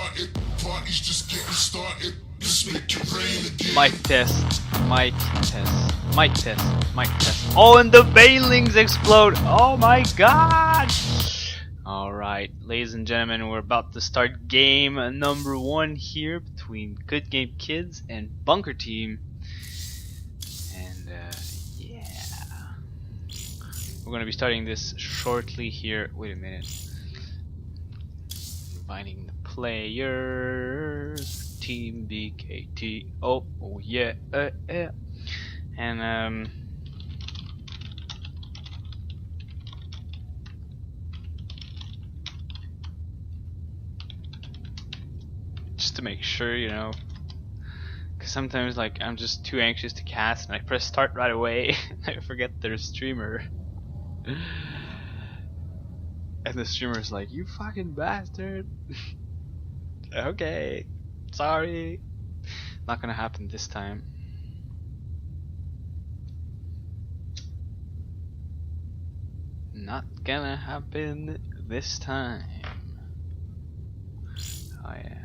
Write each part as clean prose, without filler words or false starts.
started. Party's just getting started. Let's make it rain again. Mic test. Mic test. Mic test. Mic test. Oh, and the bailings explode. Oh my god. Alright, ladies and gentlemen, we're about to start game number 1 here between Good Game Kids and Bunker Team. And yeah, we're gonna be starting this shortly here. Wait a minute. Inviting the players. Team BKT. Oh yeah, and just to make sure, you know, because sometimes like I'm just too anxious to cast and I press start right away and I forget there's a streamer. And the streamer's like, you fucking bastard. Okay, sorry. Not gonna happen this time. Not gonna happen this time. Oh yeah.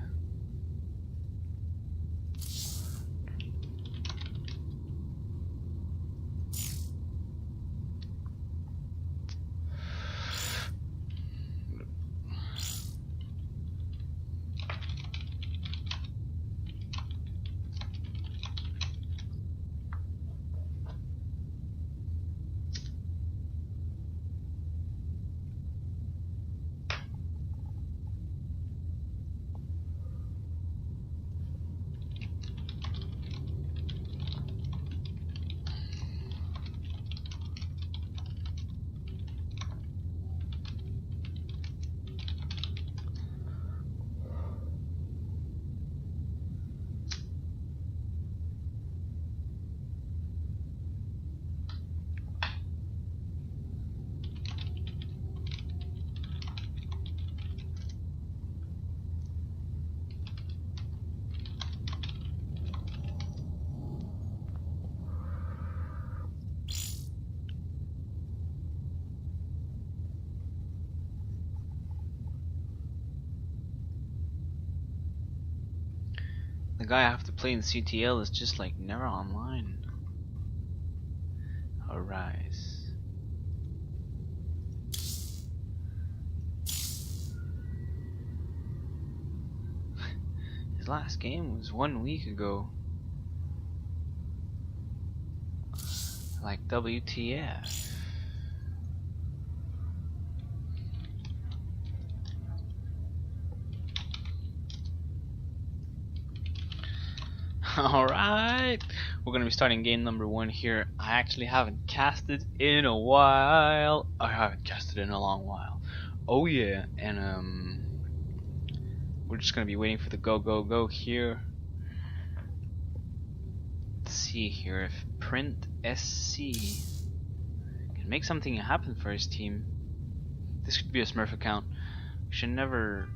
The guy I have to play in CTL is just like never online. Arise. His last game was 1 week ago. Like WTF. Alright, we're going to be starting game number 1 here. I actually haven't casted in a while. I haven't casted in a long while. Oh yeah, and we're just going to be waiting for the go here. Let's see here if Print SC can make something happen for his team. This could be a Smurf account. We should never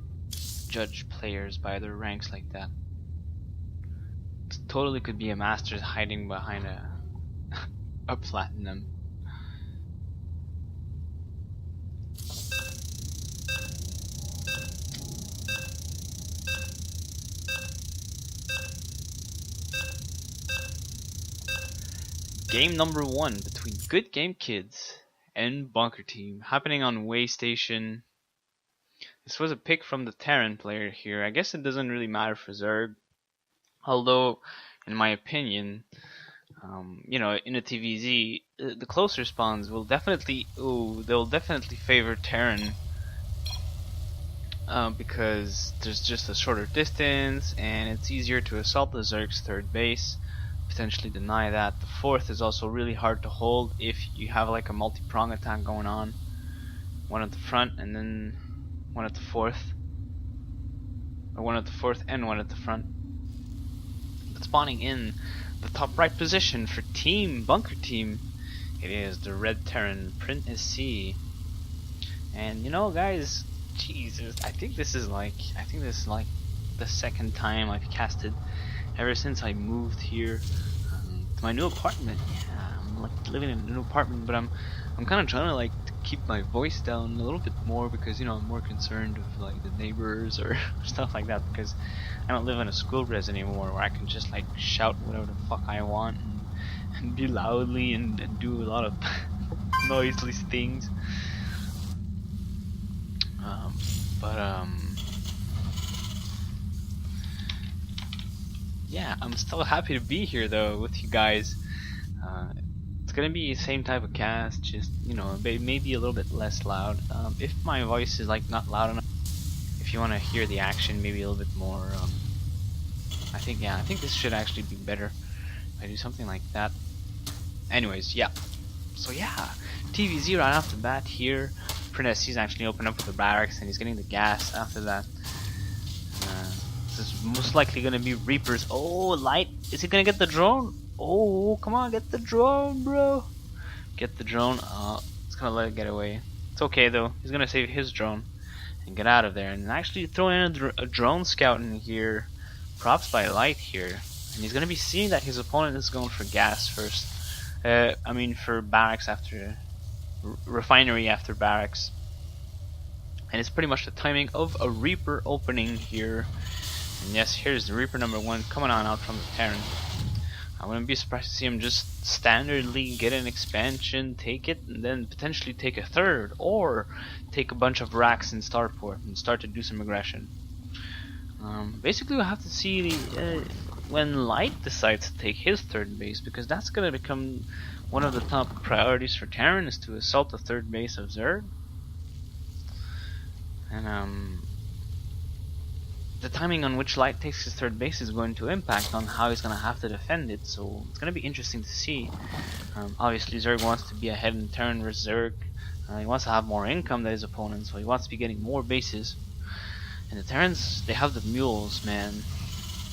judge players by their ranks like that. Totally could be a Masters hiding behind a Platinum. Game number 1 between Good Game Kids and Bunker Team, happening on Way Station. This was a pick from the Terran player here. I guess it doesn't really matter for Zerg. Although, in my opinion, you know, in a TVZ, the closer spawns will definitely, they'll definitely favor Terran, because there's just a shorter distance and it's easier to assault the Zerg's 3rd base, potentially deny that. The 4th is also really hard to hold if you have like a multi-prong attack going on, one at the front and then one at the 4th, or one at the 4th and one at the front. Spawning in the top right position for Team Bunker Team, it is the Red Terran Print SC. And you know, guys, Jesus, I think this is like the 2nd time I've casted ever since I moved here to my new apartment. Yeah, I'm like living in a new apartment, but I'm kind of trying to like keep my voice down a little bit more because, you know, I'm more concerned with like the neighbors or stuff like that, because I don't live in a school res anymore where I can just like shout whatever the fuck I want and be loudly and do a lot of noiseless things. But yeah, I'm still happy to be here though with you guys. It's gonna be the same type of cast, just, you know, maybe a little bit less loud. If my voice is like not loud enough, if you want to hear the action maybe a little bit more, I think this should actually be better if I do something like that. Anyways, yeah. So yeah, TVZ right off the bat here. Prince he's actually opened up with the barracks and he's getting the gas after that. This is most likely gonna be Reapers. Oh, Light, is he gonna get the drone? Oh, come on, get the drone, bro. Get the drone. It's gonna let it get away. It's okay though. He's gonna save his drone and get out of there. And actually throw in a drone scout in here. Props by Light here. And he's gonna be seeing that his opponent is going for gas first. I mean for barracks after refinery after barracks. And it's pretty much the timing of a Reaper opening here. And yes, here's the Reaper number 1 coming on out from the Terran. I wouldn't be surprised to see him just standardly get an expansion, take it, and then potentially take a third, or take a bunch of racks in starport and start to do some aggression. Basically we'll have to see when Light decides to take his third base, because that's going to become one of the top priorities for Terran, is to assault the third base of Zerg. And the timing on which Light takes his third base is going to impact on how he's going to have to defend it, so it's going to be interesting to see. Obviously Zerg wants to be ahead in Terran versus Zerg. He wants to have more income than his opponent, so he wants to be getting more bases. And the Terrans, they have the mules, man.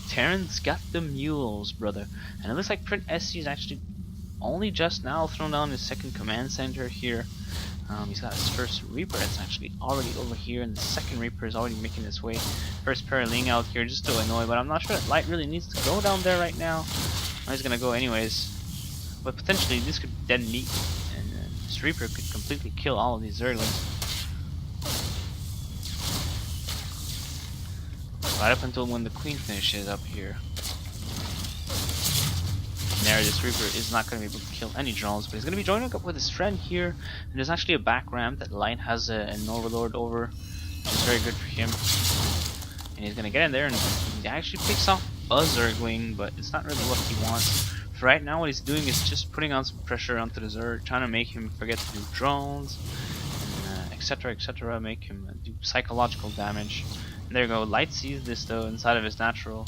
Terrans got the mules, brother. And it looks like Print SC is actually only just now thrown down his second command center here. He's got his first Reaper that's actually already over here, and the second Reaper is already making its way. First Paraling out here just to annoy, but I'm not sure that Light really needs to go down there right now. He's gonna go anyways. But potentially this could dead meat, and this Reaper could completely kill all of these Zerglings. Right up until when the Queen finishes up here. And there, this Reaper is not going to be able to kill any drones, but he's going to be joining up with his friend here. And there's actually a back ramp that Light has an Overlord over, which is very good for him. And he's going to get in there, and he actually picks off a Zergling, but it's not really what he wants. For right now, what he's doing is just putting on some pressure onto the Zerg, trying to make him forget to do drones, and etc, etc, make him do psychological damage. And there you go. Light sees this though inside of his natural,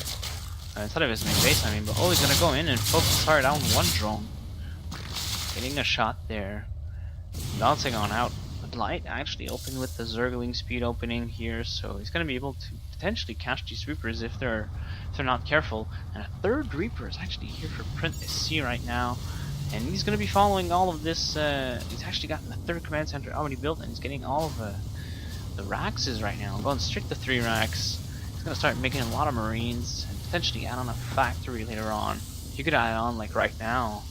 inside of his main base, I mean, but oh, he's gonna go in and focus hard on one drone. Getting a shot there. Bouncing on out. But Light actually opened with the Zergling speed opening here, so he's gonna be able to potentially catch these Reapers if they're not careful. And a third Reaper is actually here for Print SC right now. And he's gonna be following all of this, he's actually gotten the third command center already built, and he's getting all of the racks right now. Going straight to 3 racks. He's gonna start making a lot of Marines and potentially add on a factory later on. He could add on like right now.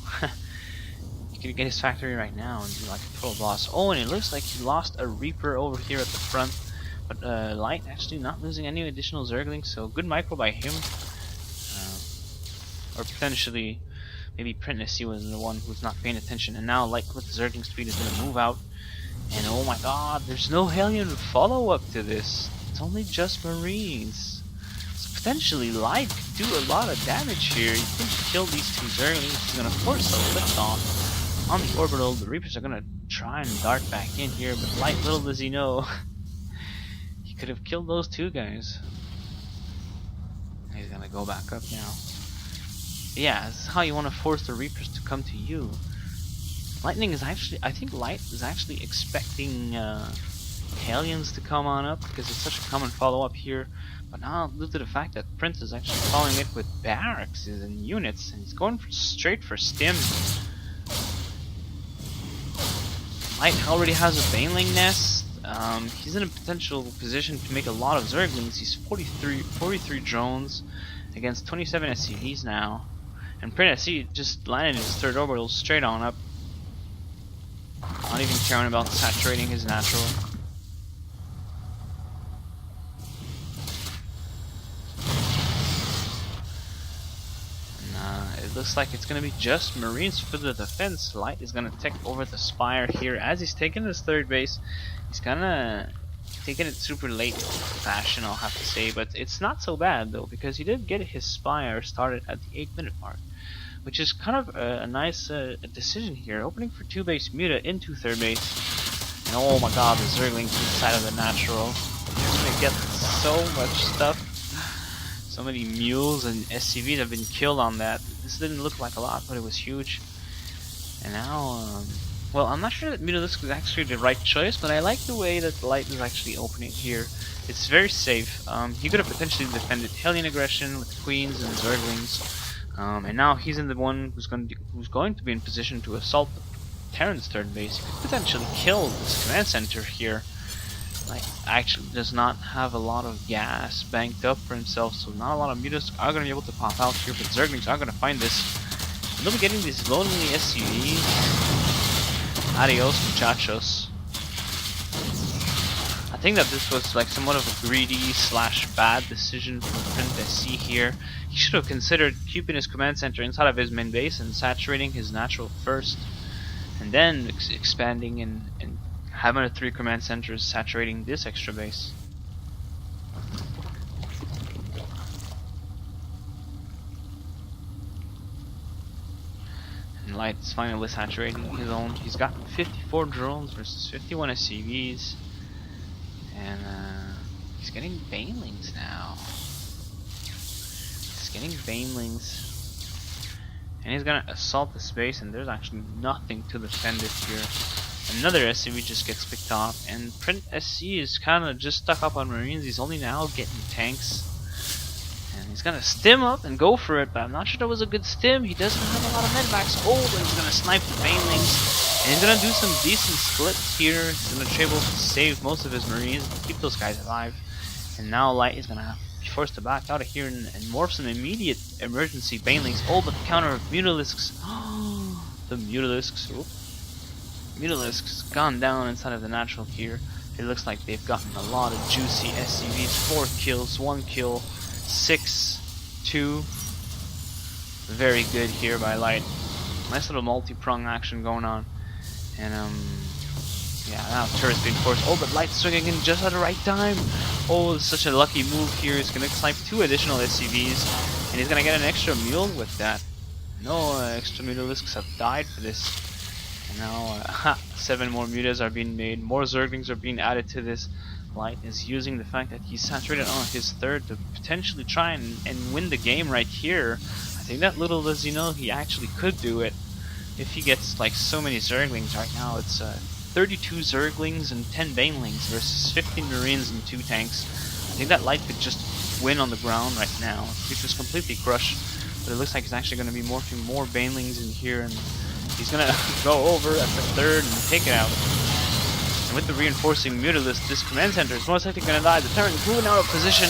He could get his factory right now and do like a total loss. Oh, and it looks like he lost a Reaper over here at the front. But Light actually not losing any additional Zerglings, so good micro by him. Or potentially maybe Print SC was the one who's not paying attention. And now Light with the Zergling speed is gonna move out. And oh my god, there's no Hellion follow-up to this. It's only just Marines. So potentially Light could do a lot of damage here. He could kill these 2 Zerglings. He's gonna force a lift off on the orbital. The Reapers are gonna try and dart back in here, but Light, little does he know, he could have killed those 2 guys. He's gonna go back up now. Yeah, this is how you want to force the Reapers to come to you. Lightning is actually, I think Light is actually expecting Hellions to come on up because it's such a common follow-up here. But now, due to the fact that Prince is actually following it with barracks and units, and he's going straight for stim. Light already has a Baneling nest. He's in a potential position to make a lot of Zerglings. He's 43 drones against 27 SCVs now. And Prince SC just landed his 3rd orbital straight on up. Not even caring about saturating his natural. It looks like it's gonna be just Marines for the defense. Light is gonna take over the Spire here as he's taking his third base. He's kinda taking it super late fashion, I'll have to say, but it's not so bad though, because he did get his Spire started at the 8-minute mark, which is kind of a nice decision here. Opening for 2-base Muta into third base, and oh my god, the Zerglings inside of the natural. They're gonna get so much stuff. So many mules and SCVs have been killed on that. This didn't look like a lot, but it was huge. And now, well, I'm not sure that Mutalisk was actually the right choice, but I like the way that Light is actually opening here. It's very safe. He could have potentially defended Hellion Aggression with Queens and Zerglings. And now he's in the one who's going to be in position to assault Terran's third base. He could potentially kill this command center here. Like, actually does not have a lot of gas banked up for himself, so not a lot of Mutas are going to be able to pop out here, but Zerglings are going to find this. And they'll be getting these lonely SCVs. Adios, muchachos. I think that this was like somewhat of a greedy / bad decision from Print SC here. He should have considered keeping his command center inside of his main base and saturating his natural first, and then expanding and having the 3 command centers saturating this extra base. And Light is finally saturating his own. He's got 54 drones versus 51 SCVs. And he's getting Banelings now. He's getting Banelings. And he's gonna assault the space, and there's actually nothing to defend it here. Another SCV just gets picked off, and Print SC is kind of just stuck up on Marines. He's only now getting tanks, and he's gonna stim up and go for it, but I'm not sure that was a good stim. He doesn't have a lot of medvacs. Oh, but he's gonna snipe the Banelings, and he's gonna do some decent splits here. He's gonna be able to save most of his Marines and keep those guys alive. And now Light is gonna be forced to back out of here and morph some immediate emergency Banelings. Oh, but the counter of Mutalisks. The Mutalisks. Oop. Mutalisk's gone down inside of the natural here. It looks like they've gotten a lot of juicy SCVs. 4 kills, 1 kill, 6, 2. Very good here by Light. Nice little multi-prong action going on. And yeah, now turret's being forced. Oh, but Light's swinging in just at the right time. Oh, it's such a lucky move here. He's gonna snipe 2 additional SCVs, and he's gonna get an extra mule with that. No extra Mutalisks have died for this. And now 7 more mutas are being made, more Zerglings are being added to this. Light is using the fact that he's saturated on his third to potentially try and win the game right here. I think that little does he know he actually could do it if he gets like so many Zerglings. Right now it's 32 Zerglings and 10 Banelings versus 15 Marines and 2 tanks. I think that Light could just win on the ground right now. He just completely crushed, but it looks like he's actually going to be morphing more Banelings in here, and he's gonna go over at the third and take it out. And with the reinforcing Mutalisk, this command center is most likely gonna die. The Terran is moving out of position.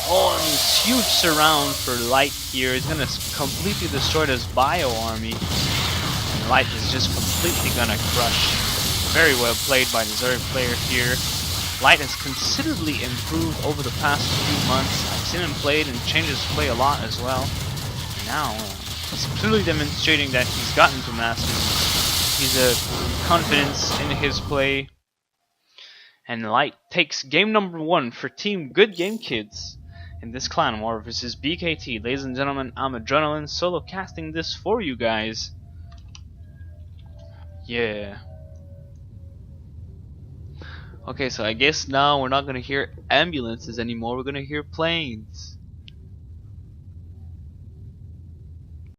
Oh, and this huge surround for Light here. He's gonna completely destroy this bio army. And Light is just completely gonna crush. Very well played by the Zerg player here. Light has considerably improved over the past few months. I've seen him play and change his play a lot as well. And now he's clearly demonstrating that he's gotten to mastery. He's a confidence in his play. And Light takes game number 1 for Team Good Game Kids in this clan war versus BKT. Ladies and gentlemen, I'm Adrenaline, solo casting this for you guys. Yeah. Okay, so I guess now we're not gonna hear ambulances anymore, we're gonna hear planes.